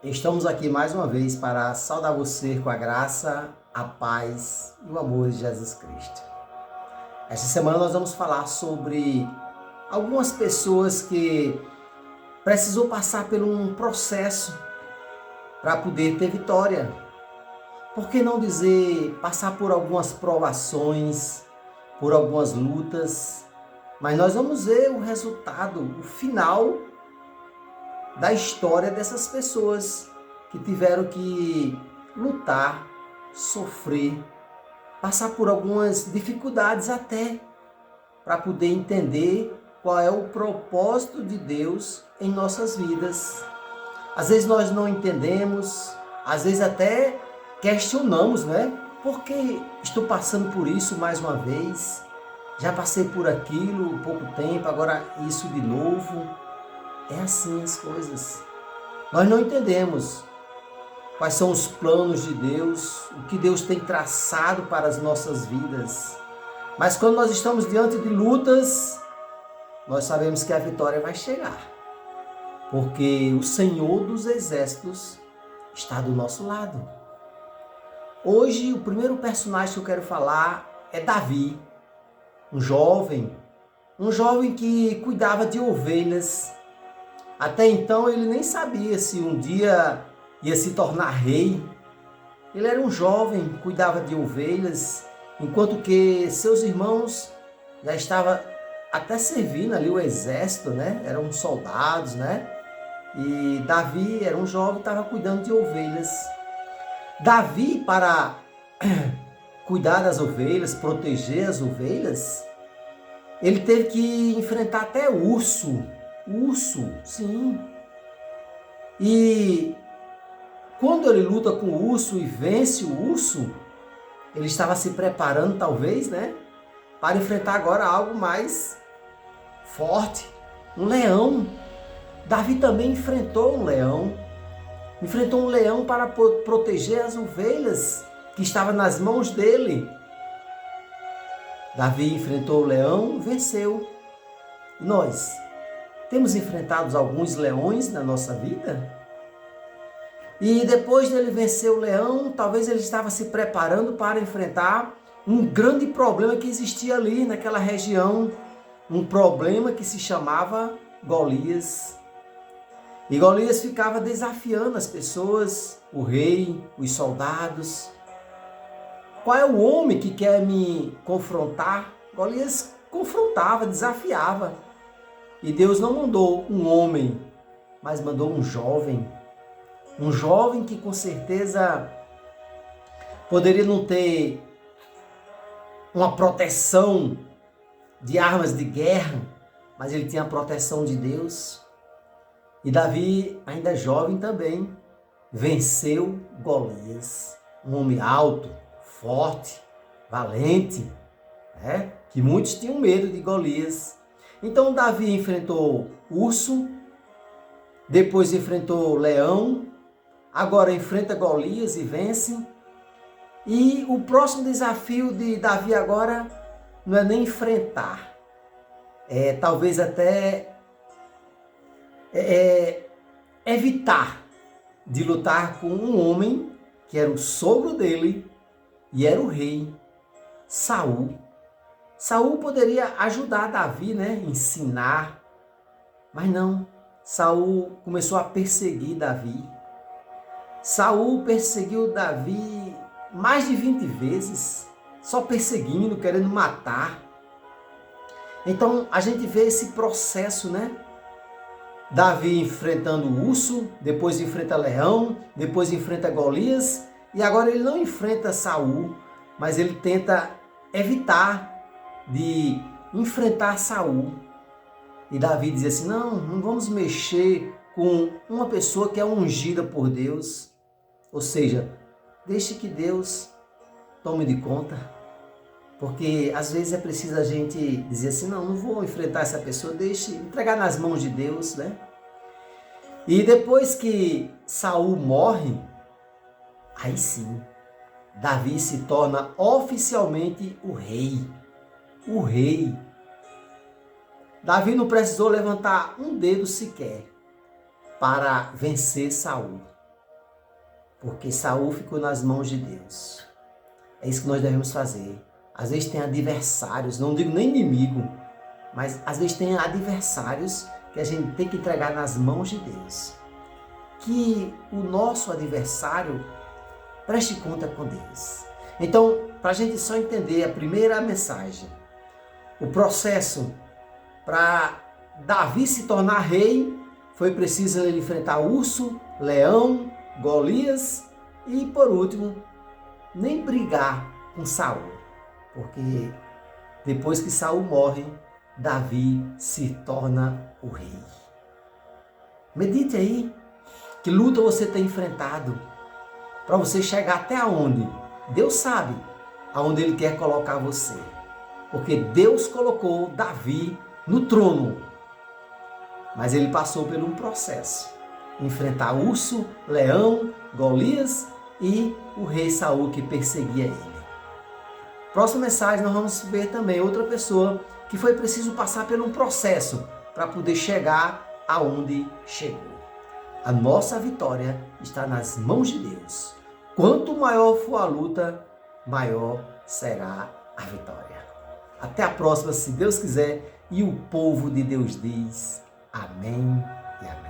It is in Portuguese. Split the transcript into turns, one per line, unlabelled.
Estamos aqui mais uma vez para saudar você com a graça, a paz e o amor de Jesus Cristo. Esta semana nós vamos falar sobre algumas pessoas que precisou passar por um processo para poder ter vitória. Por que não dizer passar por algumas provações, por algumas lutas, mas nós vamos ver o resultado, o final da história dessas pessoas que tiveram que lutar, sofrer, passar por algumas dificuldades até para poder entender qual é o propósito de Deus em nossas vidas. Às vezes nós não entendemos, às vezes até questionamos, né? Por que estou passando por isso mais uma vez? Já passei por aquilo pouco tempo, agora isso de novo. É assim as coisas. Nós não entendemos quais são os planos de Deus, o que Deus tem traçado para as nossas vidas. Mas quando nós estamos diante de lutas, nós sabemos que a vitória vai chegar. Porque o Senhor dos Exércitos está do nosso lado. Hoje, o primeiro personagem que eu quero falar é Davi, um jovem que cuidava de ovelhas. Até então ele nem sabia se um dia ia se tornar rei. Ele era um jovem, cuidava de ovelhas, enquanto que seus irmãos já estavam até servindo ali o exército, né? Eram soldados, né? E Davi era um jovem, estava cuidando de ovelhas. Davi, para cuidar das ovelhas, proteger as ovelhas, ele teve que enfrentar até urso. Urso, sim. E quando ele luta com o urso e vence o urso, ele estava se preparando, talvez, né? Para enfrentar agora algo mais forte. Um leão. Davi também enfrentou um leão. Enfrentou um leão para proteger as ovelhas que estavam nas mãos dele. Davi enfrentou o leão e venceu. E nós? Temos enfrentado alguns leões na nossa vida? E depois dele vencer o leão, talvez ele estava se preparando para enfrentar um grande problema que existia ali naquela região. Um problema que se chamava Golias. E Golias ficava desafiando as pessoas, o rei, os soldados. Qual é o homem que quer me confrontar? Golias confrontava, desafiava. E Deus não mandou um homem, mas mandou um jovem. Um jovem que com certeza poderia não ter uma proteção de armas de guerra, mas ele tinha a proteção de Deus. E Davi, ainda jovem também, venceu Golias. Um homem alto, forte, valente, né? Que muitos tinham medo de Golias. Então Davi enfrentou urso, depois enfrentou leão, agora enfrenta Golias e vence. E o próximo desafio de Davi agora não é nem enfrentar, talvez até evitar de lutar com um homem que era o sogro dele e era o rei, Saul. Saul poderia ajudar Davi, né? Ensinar, mas não. Saul começou a perseguir Davi. Saul perseguiu Davi mais de 20 vezes, só perseguindo, querendo matar. Então a gente vê esse processo, né? Davi enfrentando o urso, depois enfrenta leão, depois enfrenta Golias, e agora ele não enfrenta Saul, mas ele tenta evitar de enfrentar Saul. E Davi dizia assim, não vamos mexer com uma pessoa que é ungida por Deus. Ou seja, deixe que Deus tome de conta. Porque às vezes é preciso a gente dizer assim, não vou enfrentar essa pessoa, deixe entregar nas mãos de Deus, né? E depois que Saul morre, aí sim, Davi se torna oficialmente o rei. O rei. Davi não precisou levantar um dedo sequer para vencer Saul. porque Saul ficou nas mãos de Deus. É isso que nós devemos fazer. Às vezes tem adversários, não digo nem inimigo, mas às vezes tem adversários que a gente tem que entregar nas mãos de Deus. Que o nosso adversário preste conta com Deus. Então, para a gente só entender a primeira mensagem, o processo para Davi se tornar rei, foi preciso ele enfrentar urso, leão, Golias e, por último, nem brigar com Saul, porque depois que Saul morre, Davi se torna o rei. Medite aí, que luta você tem enfrentado para você chegar até onde? Deus sabe aonde Ele quer colocar você, porque Deus colocou Davi no trono, mas ele passou por um processo, enfrentar urso, leão, Golias e o rei Saul que perseguia ele. Próxima mensagem nós vamos ver também outra pessoa que foi preciso passar por um processo para poder chegar aonde chegou. A nossa vitória está nas mãos de Deus. Quanto maior for a luta, maior será a vitória. Até a próxima, se Deus quiser, e o povo de Deus diz amém e amém.